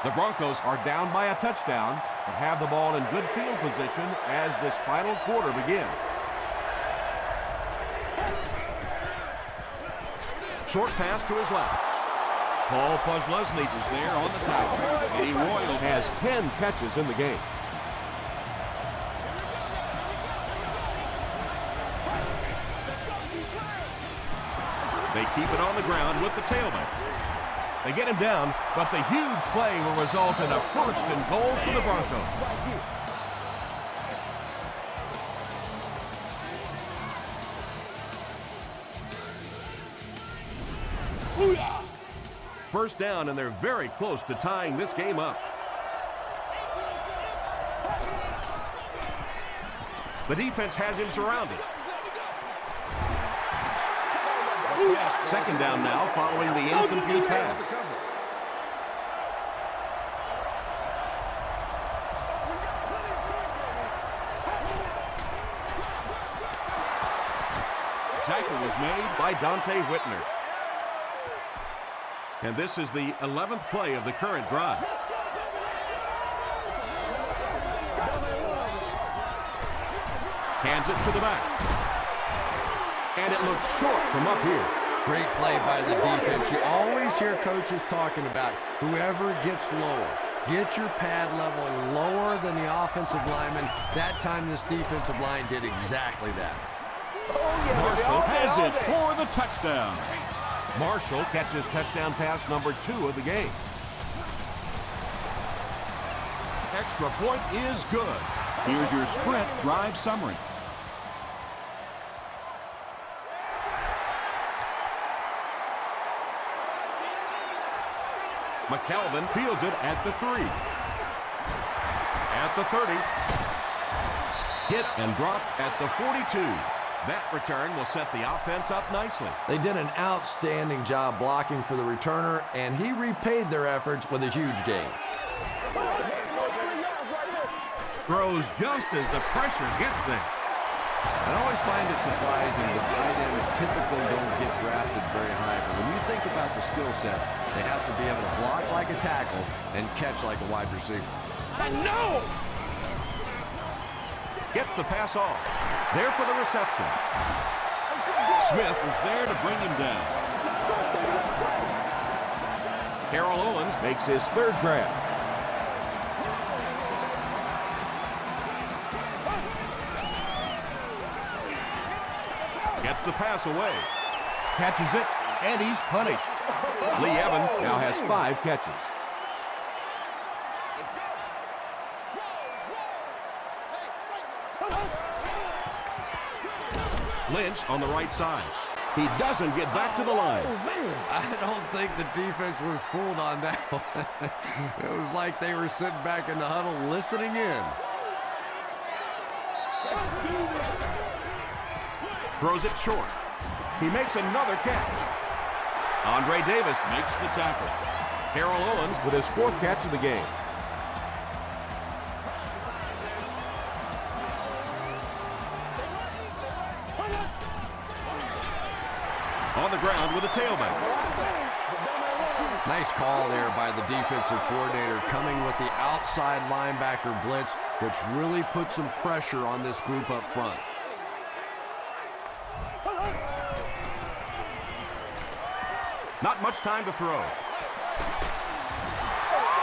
The Broncos are down by a touchdown, but have the ball in good field position as this final quarter begins. Short pass to his left. Paul Posluszny is there on the tackle. Eddie Royal has 10 catches in the game. They keep it on the ground with the tailback. They get him down, but the huge play will result in a first and goal for the Broncos. First down, and they're very close to tying this game up. The defense has him surrounded. Second down now following the incomplete pass. Tackle was made by Dante Whitner. And this is the 11th play of the current drive. Hands it to the back. And it looks short from up here. Great play by the defense. You always hear coaches talking about whoever gets lower. Get your pad level lower than the offensive lineman. That time this defensive line did exactly that. Marshall has it for the touchdown. Marshall catches touchdown pass number 2 of the game. Extra point is good. Here's your sprint drive summary. McKelvin fields it at the 3. At the 30. Hit and drop at the 42. That return will set the offense up nicely. They did an outstanding job blocking for the returner, and he repaid their efforts with a huge gain. Throws just as the pressure gets there. I always find it surprising that tight ends typically don't get drafted very high, but when you think about the skill set, they have to be able to block like a tackle and catch like a wide receiver. I know! Gets the pass off. There for the reception. Smith was there to bring him down. Carroll Owens makes his 3rd grab. Gets the pass away. Catches it, and he's punished. Lee Evans now has 5 catches. Lynch on the right side. He doesn't get back to the line. I don't think the defense was fooled on that one. It was like they were sitting back in the huddle listening in. Throws it short. He makes another catch. Andre Davis makes the tackle. Carroll Owens with his 4th catch of the game. On the ground with a tailback. Nice call there by the defensive coordinator, coming with the outside linebacker blitz, which really put some pressure on this group up front. Not much time to throw.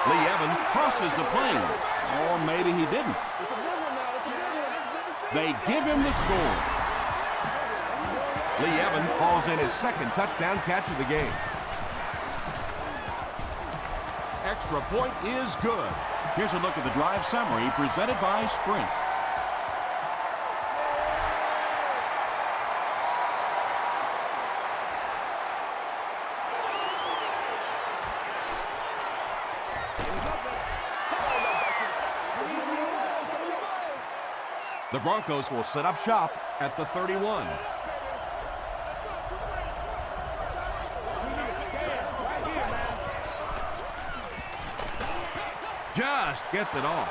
Lee Evans crosses the plane. Or maybe he didn't. They give him the score. Lee Evans hauls in his 2nd touchdown catch of the game. Extra point is good. Here's a look at the drive summary presented by Sprint. The Broncos will set up shop at the 31. Just gets it off.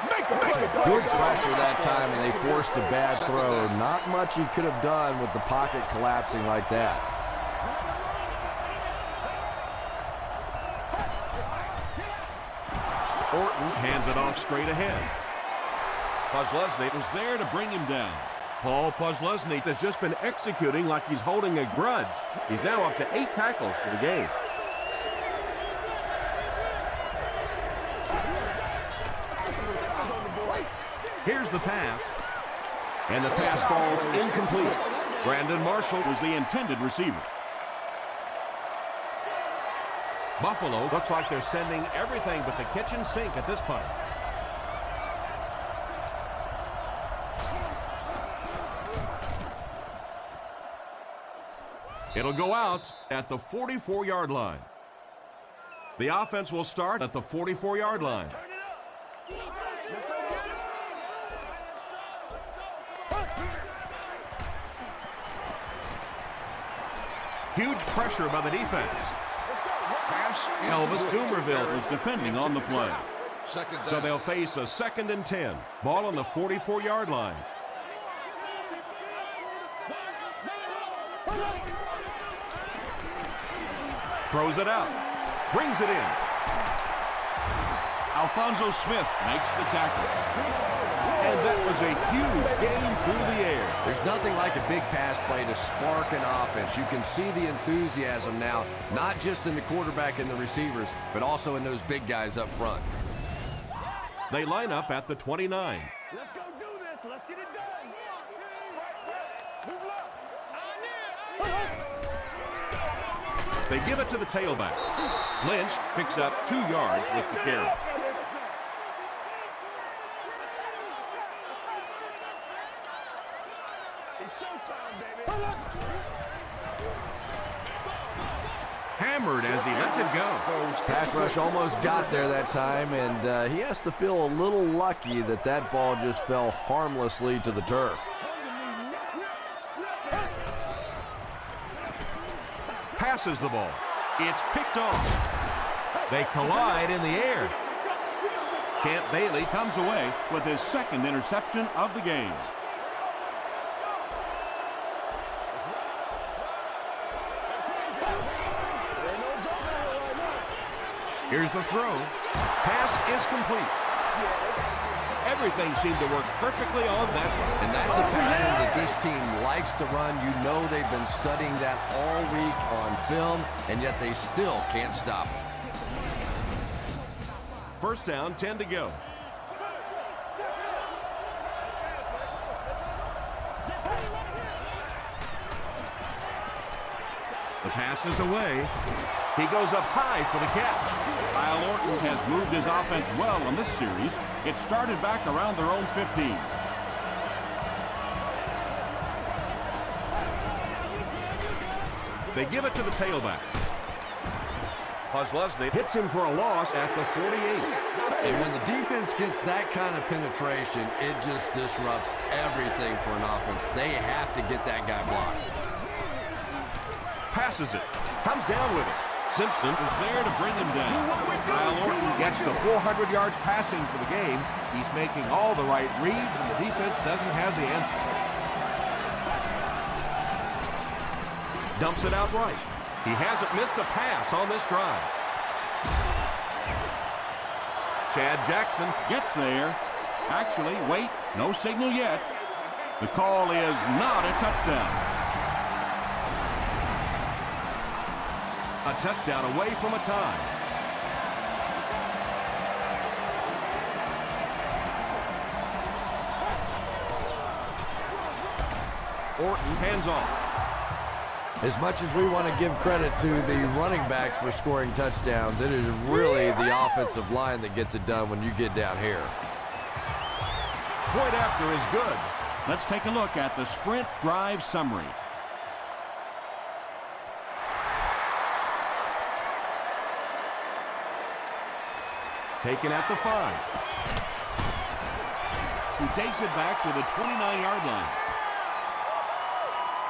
Good pressure that time, and they forced a bad throw. Not much he could have done with the pocket collapsing like that. Orton hands it off straight ahead. Posluszny was there to bring him down. Paul Posluszny has just been executing like he's holding a grudge. He's now up to 8 tackles for the game. Here's the pass. And the pass falls incomplete. Brandon Marshall was the intended receiver. Buffalo looks like they're sending everything but the kitchen sink at this point. It'll go out at the 44-yard line. The offense will start at the 44-yard line. Huge pressure by the defense. Elvis Doomerville was defending on the play. So they'll face a 2nd and 10. Ball on the 44-yard line. Throws it out. Brings it in. Alphonso Smith makes the tackle. And that was a huge gain through the air. There's nothing like a big pass play to spark an offense. You can see the enthusiasm now, not just in the quarterback and the receivers, but also in those big guys up front. They line up at the 29. Let's go do this. Let's get it done. They give it to the tailback. Lynch picks up 2 yards with the carry. It's showtime, baby. Hammered as he lets it go. Pass rush almost got there that time, and he has to feel a little lucky that that ball just fell harmlessly to the turf. Passes the ball. It's picked off. They collide in the air. Champ Bailey comes away with his 2nd interception of the game. Here's the throw. Pass is complete. Everything seemed to work perfectly on that run. And that's a pattern that this team likes to run. You know they've been studying that all week on film, and yet they still can't stop it. First down, 10 to go. The pass is away. He goes up high for the catch. Kyle Orton has moved his offense well on this series. It started back around their own 15. They give it to the tailback. Posluszny hits him for a loss at the 48. And when the defense gets that kind of penetration, it just disrupts everything for an offense. They have to get that guy blocked. Passes it. Comes down with it. Simpson is there to bring him down. Kyle Orton gets to 400 yards passing for the game. He's making all the right reads, and the defense doesn't have the answer. Dumps it out right. He hasn't missed a pass on this drive. Chad Jackson gets there. Actually, wait, no signal yet. The call is not a touchdown. A touchdown away from a tie. Orton hands off. As much as we want to give credit to the running backs for scoring touchdowns, it is really the offensive line that gets it done when you get down here. Point after is good. Let's take a look at the sprint drive summary. Taken at the 5. He takes it back to the 29-yard line.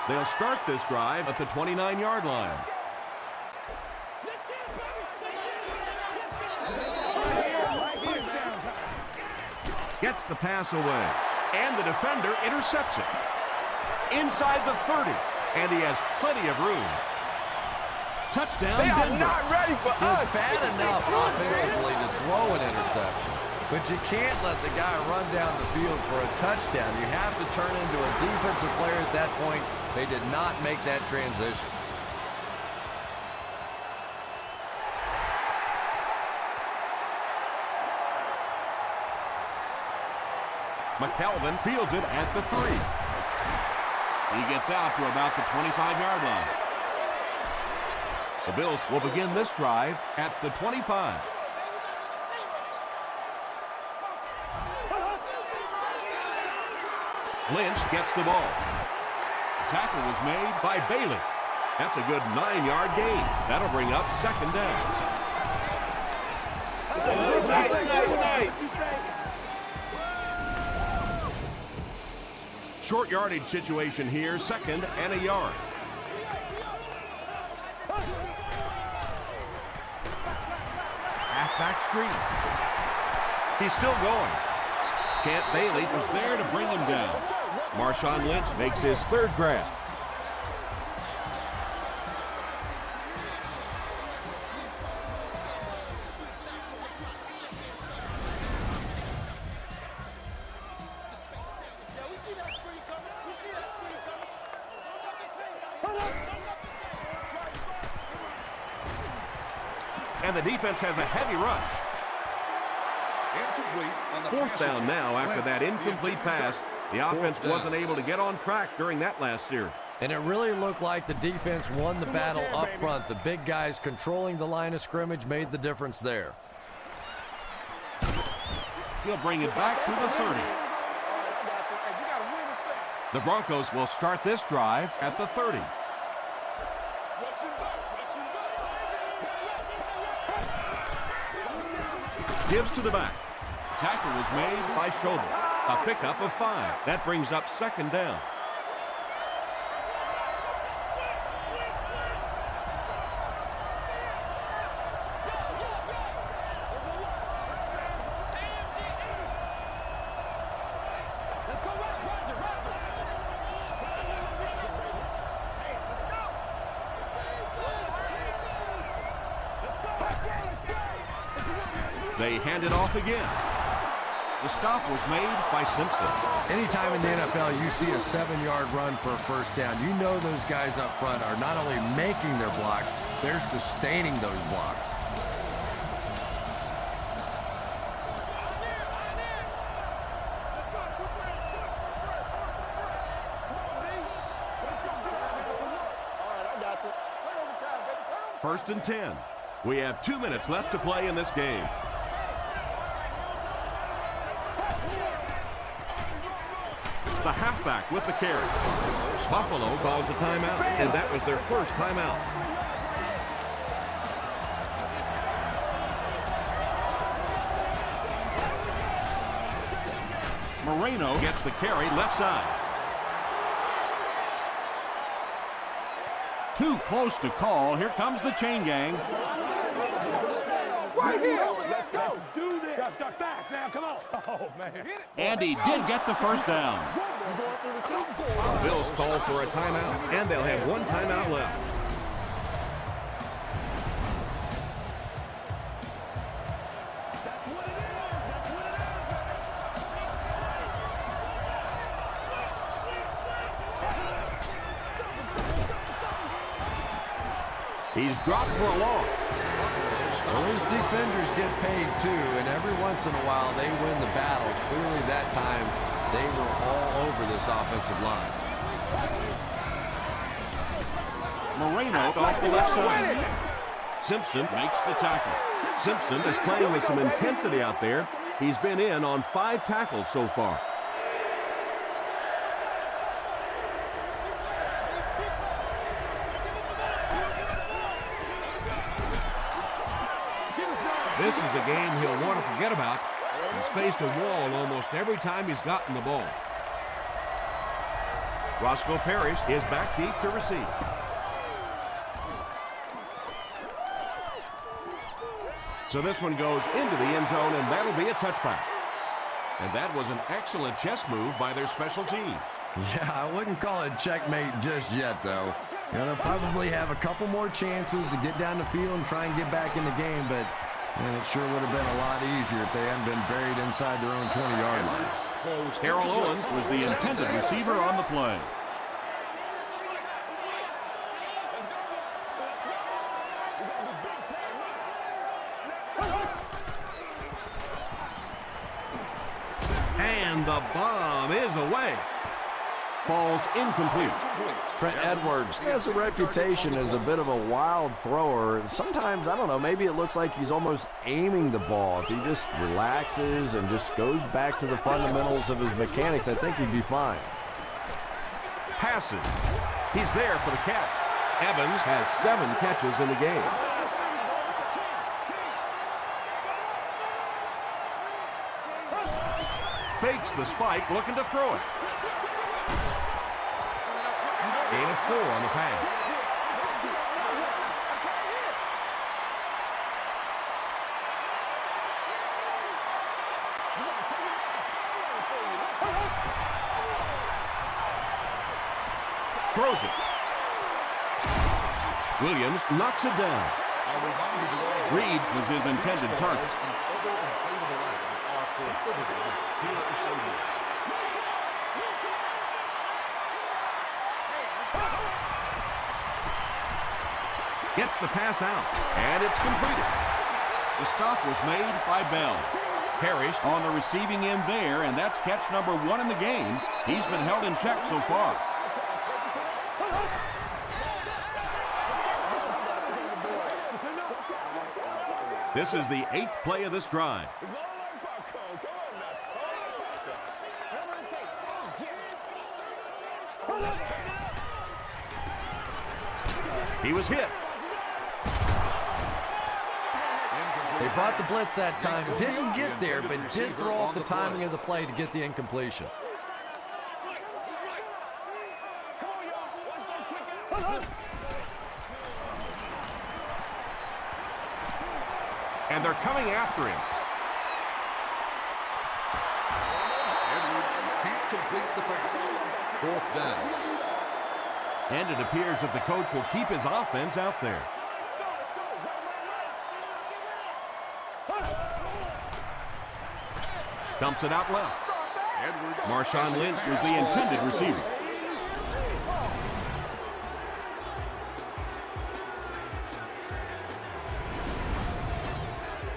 They'll start this drive at the 29-yard line. Gets the pass away. And the defender intercepts it. Inside the 30. And he has plenty of room. Touchdown, They are Denver. not ready for us. It's bad enough offensively to throw an interception. interception. But you can't let the guy run down the field for a touchdown. You have to turn into a defensive player at that point. They did not make that transition. McKelvin fields it at the 3. He gets out to about the 25-yard line. The Bills will begin this drive at the 25. Lynch gets the ball. Tackle was made by Bailey. That's a good 9-yard gain. That'll bring up second down. Short yardage situation here, 2nd and a yard. Halfback screen. He's still going. Champ Bailey was there to bring him down. Marshawn Lynch makes his 3rd grab. And the defense has a heavy rush. 4th down now after that incomplete pass. The offense wasn't able to get on track during that last series. And it really looked like the defense won the battle up front. The big guys controlling the line of scrimmage made the difference there. He'll bring it back to the 30. The Broncos will start this drive at the 30. Gives to the back. Tackle was made by Schobel. A pickup of 5. That brings up second down. They hand it off again. The stop was made by Simpson. Anytime in the NFL you see a 7-yard run for a first down, you know those guys up front are not only making their blocks, they're sustaining those blocks. First and 10. We have 2 minutes left to play in this game. The halfback with the carry. Buffalo calls a timeout, and that was their first timeout. Moreno gets the carry left side. Too close to call. Here comes the chain gang. Right here. Let's go. Let's do this. Gotta start fast now. Come on. Oh, man. And he did get the first down. The Bills call for a timeout, and they'll have 1 timeout left. He's dropped for a loss. Those defenders get paid too, and every once in a while they win the battle. Clearly that time they were all over this offensive line. Moreno off the left side. Simpson makes the tackle. Simpson is playing with some intensity out there. He's been in on 5 tackles so far. This is a game he'll want to forget about. He's faced a wall almost every time he's gotten the ball. Roscoe Parrish is back deep to receive. So this one goes into the end zone, and that'll be a touchback. And that was an excellent chess move by their special team. Yeah, I wouldn't call it checkmate just yet, though. You know, they'll probably have a couple more chances to get down the field and try and get back in the game, but And it sure would have been a lot easier if they hadn't been buried inside their own 20-yard line. Terrell Owens was the intended receiver on the play. And the bomb is away. Falls incomplete. Trent Edwards has a reputation as a bit of a wild thrower. Sometimes, I don't know, maybe it looks like he's almost aiming the ball. If he just relaxes and just goes back to the fundamentals of his mechanics, I think he'd be fine. Passes. He's there for the catch. Evans has 7 catches in the game. Fakes the spike, looking to throw it. Gain of 4 on the pass. Throws it. Williams knocks it down. Reed was his intended target. Gets the pass out, and it's completed. The stop was made by Bell. Parrish on the receiving end there, and that's catch number 1 in the game. He's been held in check so far. This is the 8th play of this drive. He was hit. They brought the blitz that time, didn't get there, but did throw off the timing of the play to get the incompletion. And they're coming after him. Edwards can't complete the pass. 4th down. And it appears that the coach will keep his offense out there. Dumps it out left. Marshawn Lynch was the intended receiver.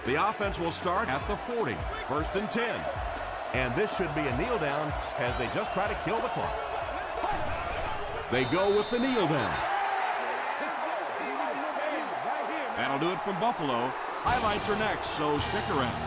The offense will start at the 40, 1st and 10. And this should be a kneel down as they just try to kill the clock. They go with the kneel down. That'll do it from Buffalo. Highlights are next, so stick around.